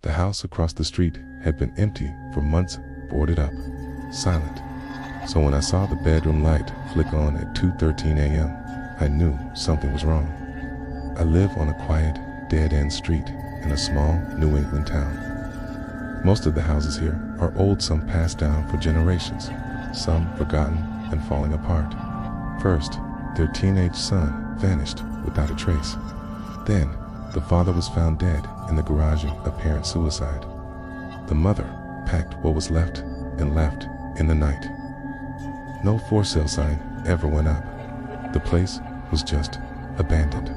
The house across the street had been empty for months, boarded up, silent. So when I saw the bedroom light flick on at 2:13 a.m., I knew something was wrong. I live on a quiet, dead-end street in a small New England town. Most of the houses here are old, some passed down for generations, some forgotten and falling apart. First, their teenage son vanished without a trace. Then, the father was found dead in the garage of apparent suicide. The mother packed what was left and left in the night. No for sale sign ever went up. The place was just abandoned.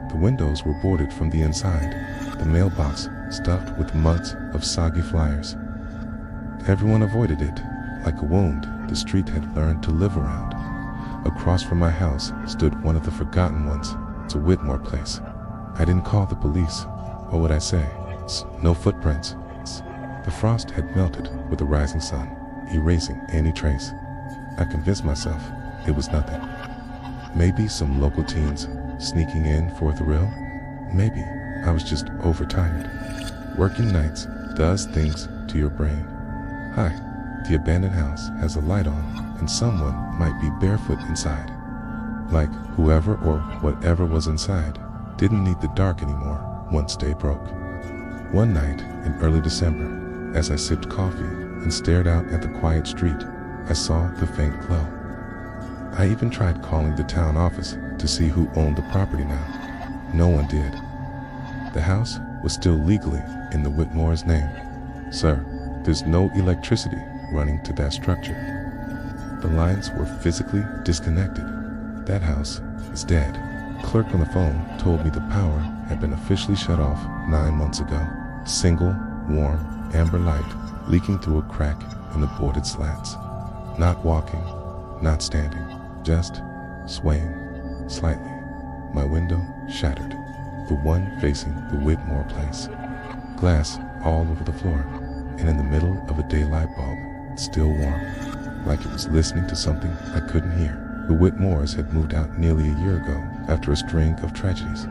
The windows were boarded from the inside, the mailbox stuffed with months of soggy flyers. Everyone avoided it, like a wound the street had learned to live around. Across from my house stood one of the forgotten ones. It's a Whitmore place. I didn't call the police. What would I say? No footprints. The frost had melted with the rising sun, erasing any trace. I convinced myself it was nothing. Maybe some local teens sneaking in for a thrill? Maybe I was just overtired. Working nights does things to your brain. Hi, the abandoned house has a light on and someone might be barefoot inside. Like whoever or whatever was inside didn't need the dark anymore once day broke. One night in early December, as I sipped coffee and stared out at the quiet street, I saw the faint glow. I even tried calling the town office to see who owned the property now. No one did. The house was still legally in the Whitmore's name. Sir, there's no electricity running to that structure. The lines were physically disconnected. That house is dead. Clerk on the phone told me the power had been officially shut off 9 months ago. Single, warm, amber light leaking through a crack in the boarded slats. Not walking, not standing, just swaying slightly. My window shattered, the one facing the Whitmore place. Glass all over the floor, and in the middle of a daylight bulb, still warm, like it was listening to something I couldn't hear. The Whitmores had moved out nearly a year ago after a string of tragedies.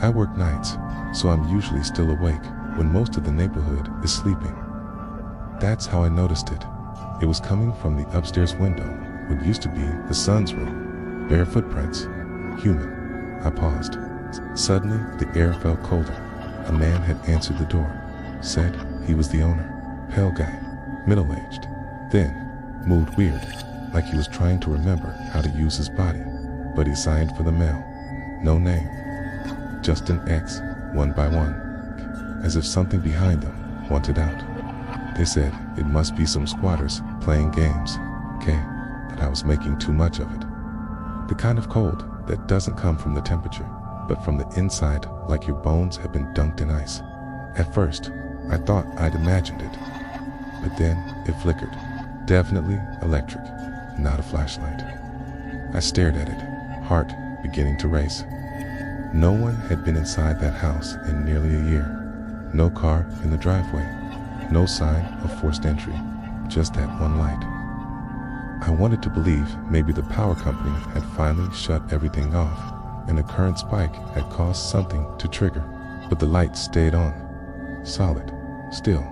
I work nights, so I'm usually still awake when most of the neighborhood is sleeping. That's how I noticed it. It was coming from the upstairs window, what used to be the son's room. Bare footprints, human. I paused. Suddenly, the air felt colder. A man had answered the door, said he was the owner. Pale guy, middle-aged, thin, moved weird, like he was trying to remember how to use his body. But he signed for the mail. No name, just an X, one by one, as if something behind them wanted out. They said it must be some squatters playing games, that I was making too much of it. The kind of cold that doesn't come from the temperature, but from the inside, like your bones had been dunked in ice. At first, I thought I'd imagined it, but then it flickered. Definitely electric, not a flashlight. I stared at it, heart beginning to race. No one had been inside that house in nearly a year. No car in the driveway, no sign of forced entry, just that one light. I wanted to believe maybe the power company had finally shut everything off and a current spike had caused something to trigger, but the light stayed on, solid, still.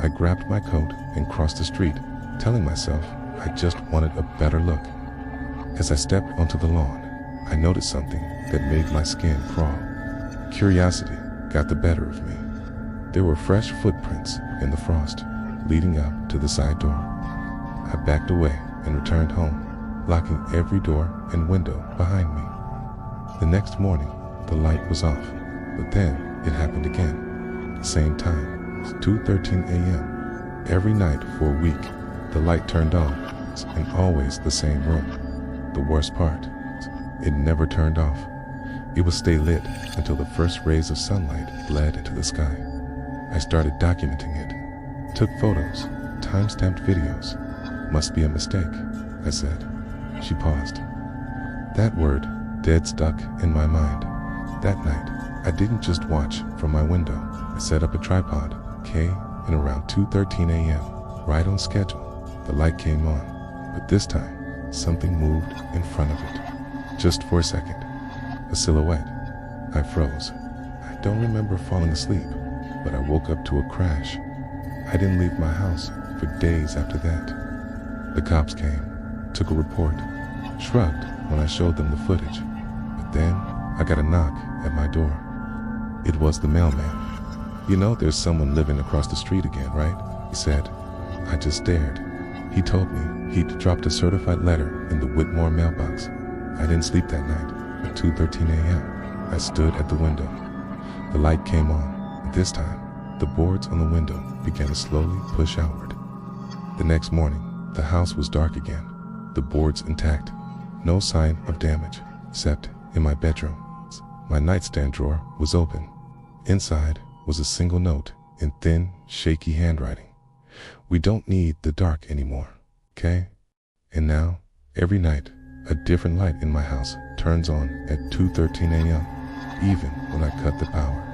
I grabbed my coat and crossed the street, telling myself I just wanted a better look. As I stepped onto the lawn, I noticed something that made my skin crawl. Curiosity got the better of me. There were fresh footprints in the frost, leading up to the side door. I backed away and returned home, locking every door and window behind me. The next morning, the light was off, but then it happened again. The same time, 2:13 a.m. Every night for a week, the light turned on, in always the same room. The worst part, it never turned off. It would stay lit until the first rays of sunlight bled into the sky. I started documenting it. Took photos, time-stamped videos. Must be a mistake, I said. She paused. That word dead stuck in my mind. That night, I didn't just watch from my window. I set up a tripod, and around 2:13 a.m., right on schedule, the light came on. But this time, something moved in front of it. Just for a second. A silhouette. I froze. I don't remember falling asleep. but I woke up to a crash. I didn't leave my house for days after that. The cops came, took a report, shrugged when I showed them the footage. But then I got a knock at my door. It was the mailman. "You know there's someone living across the street again, right?" he said. I just stared. He told me he'd dropped a certified letter in the Whitmore mailbox. I didn't sleep that night. At 2:13 a.m., I stood at the window. The light came on. This time, the boards on the window began to slowly push outward. The next morning, the house was dark again, the boards intact. No sign of damage, except in my bedroom. My nightstand drawer was open. Inside was a single note in thin, shaky handwriting. "We don't need the dark anymore, okay?" And now, every night, a different light in my house turns on at 2:13 a.m., even when I cut the power.